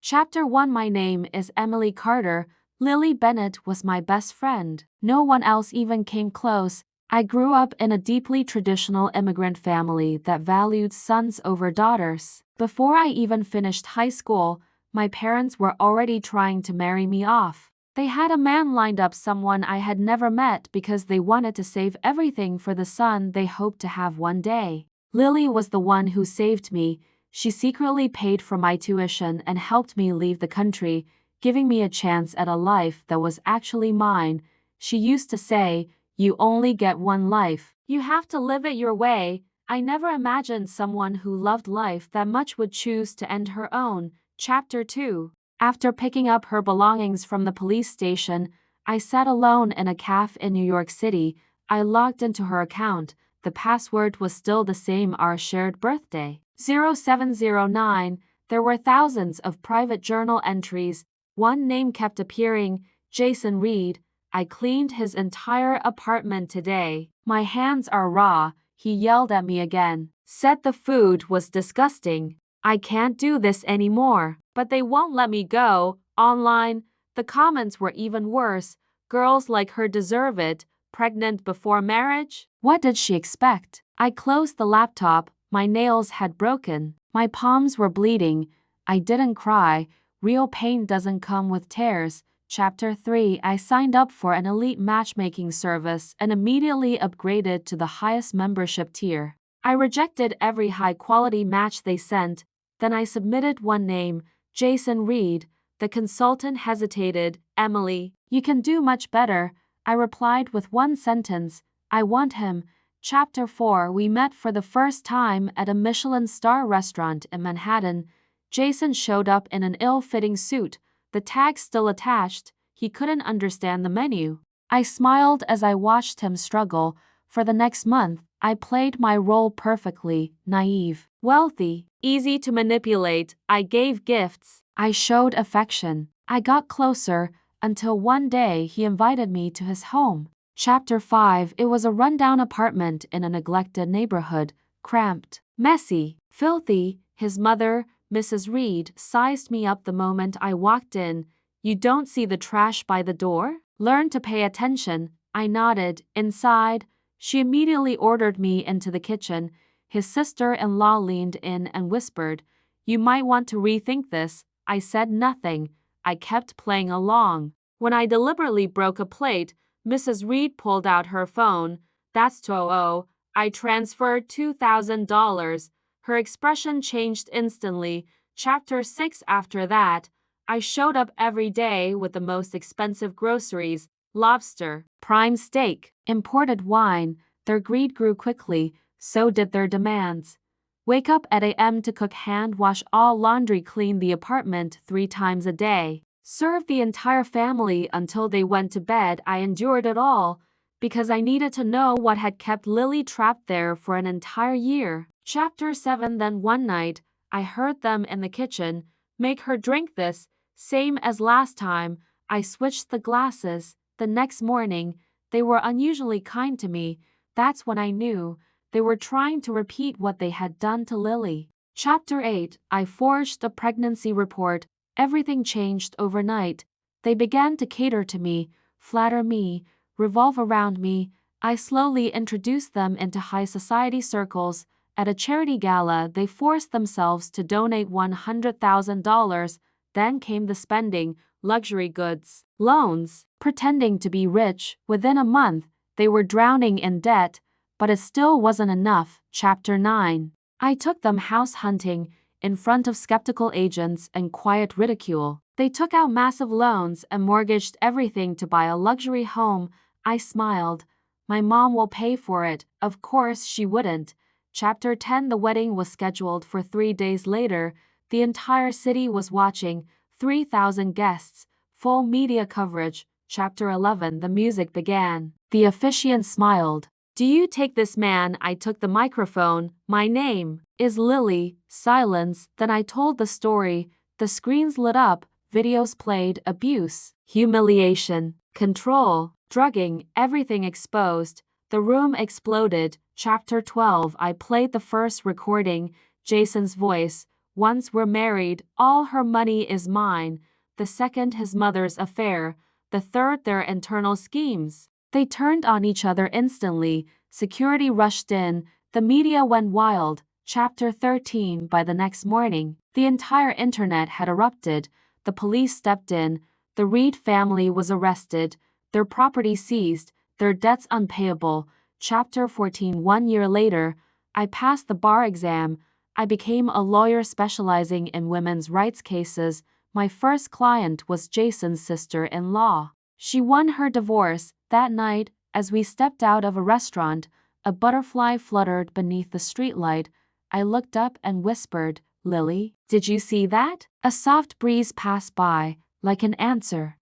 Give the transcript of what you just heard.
Chapter 1. My name is Emily Carter. Lily Bennett was my best friend. No one else even came close. I grew up in a deeply traditional immigrant family that valued sons over daughters. Before I even finished high school, my parents were already trying to marry me off. They had a man lined up, someone I had never met, because they wanted to save everything for the son they hoped to have one day. Lily was the one who saved me. She secretly paid for my tuition and helped me leave the country, giving me a chance at a life that was actually mine. She used to say, "You only get one life. You have to live it your way." I never imagined someone who loved life that much would choose to end her own. Chapter 2. After picking up her belongings from the police station, I sat alone in a cafe in New York City. I logged into her account. The password was still the same, our shared birthday, 0709. There were thousands of private journal entries. One name kept appearing, Jason Reed. "I cleaned his entire apartment today. My hands are raw," he yelled at me again. "Said the food was disgusting. I can't do this anymore." But they won't let me go. Online, the comments were even worse. "Girls like her deserve it. Pregnant before marriage?" What did she expect? I closed the laptop. My nails had broken. My palms were bleeding. I didn't cry. Real pain doesn't come with tears. Chapter 3. I signed up for an elite matchmaking service and immediately upgraded to the highest membership tier. I rejected every high-quality match they sent. Then I submitted one name, Jason Reed. The consultant hesitated. "Emily, you can do much better." I replied with one sentence, "I want him." Chapter 4. We met for the first time at a Michelin star restaurant in Manhattan. Jason showed up in an ill-fitting suit, the tag still attached. He couldn't understand the menu. I smiled as I watched him struggle. For the next month, I played my role perfectly, naive, wealthy, easy to manipulate. I gave gifts. I showed affection. I got closer, until one day he invited me to his home. Chapter 5. It was a rundown apartment in a neglected neighborhood, cramped, messy, filthy. His mother, Mrs. Reed, sized me up the moment I walked in. "You don't see the trash by the door? Learn to pay attention." I nodded. Inside, she immediately ordered me into the kitchen. His sister-in-law leaned in and whispered, "You might want to rethink this." I said nothing. I kept playing along. When I deliberately broke a plate, Mrs. Reed pulled out her phone. "That's too. I transferred $2,000. Her expression changed instantly. Chapter 6. After that, I showed up every day with the most expensive groceries, lobster, prime steak, imported wine. Their greed grew quickly, so did their demands. Wake up at a.m. to cook, hand wash all laundry, clean the apartment 3 times a day. Serve the entire family until they went to bed. I endured it all because I needed to know what had kept Lily trapped there for an entire year. Chapter 7. Then one night, I heard them in the kitchen. "Make her drink this." Same as last time. I switched the glasses. The next morning, they were unusually kind to me. That's when I knew they were trying to repeat what they had done to Lily. Chapter 8. I forged a pregnancy report. Everything changed overnight. They began to cater to me, flatter me, revolve around me. I slowly introduced them into high society circles. At a charity gala, they forced themselves to donate $100,000. Then came the spending, luxury goods, loans, pretending to be rich. Within a month, they were drowning in debt, but it still wasn't enough. Chapter 9. I took them house hunting in front of skeptical agents and quiet ridicule. They took out massive loans and mortgaged everything to buy a luxury home. I smiled. "My mom will pay for it." Of course she wouldn't. Chapter 10. The wedding was scheduled for 3 days later. The entire city was watching. 3,000 guests. Full media coverage. Chapter 11. The music began. The officiant smiled. "Do you take this man?" I took the microphone. "My name is Lily." Silence. Then I told the story. The screens lit up. Videos played. Abuse, humiliation, control, drugging, everything exposed. The room exploded. Chapter 12. I played the first recording. Jason's voice, Once we're married, all her money is mine. The second, his mother's affair. The third, their internal schemes. They turned on each other instantly. Security rushed in. The media went wild. Chapter 13. By the next morning, the entire internet had erupted. The police stepped in. The Reed family was arrested, their property seized, their debts unpayable. Chapter 14. 1 year later, I passed the bar exam. I became a lawyer specializing in women's rights cases. My first client was Jason's sister-in-law. She won her divorce. That night, as we stepped out of a restaurant, a butterfly fluttered beneath the streetlight. I looked up and whispered, "Lily, did you see that?" A soft breeze passed by, like an answer.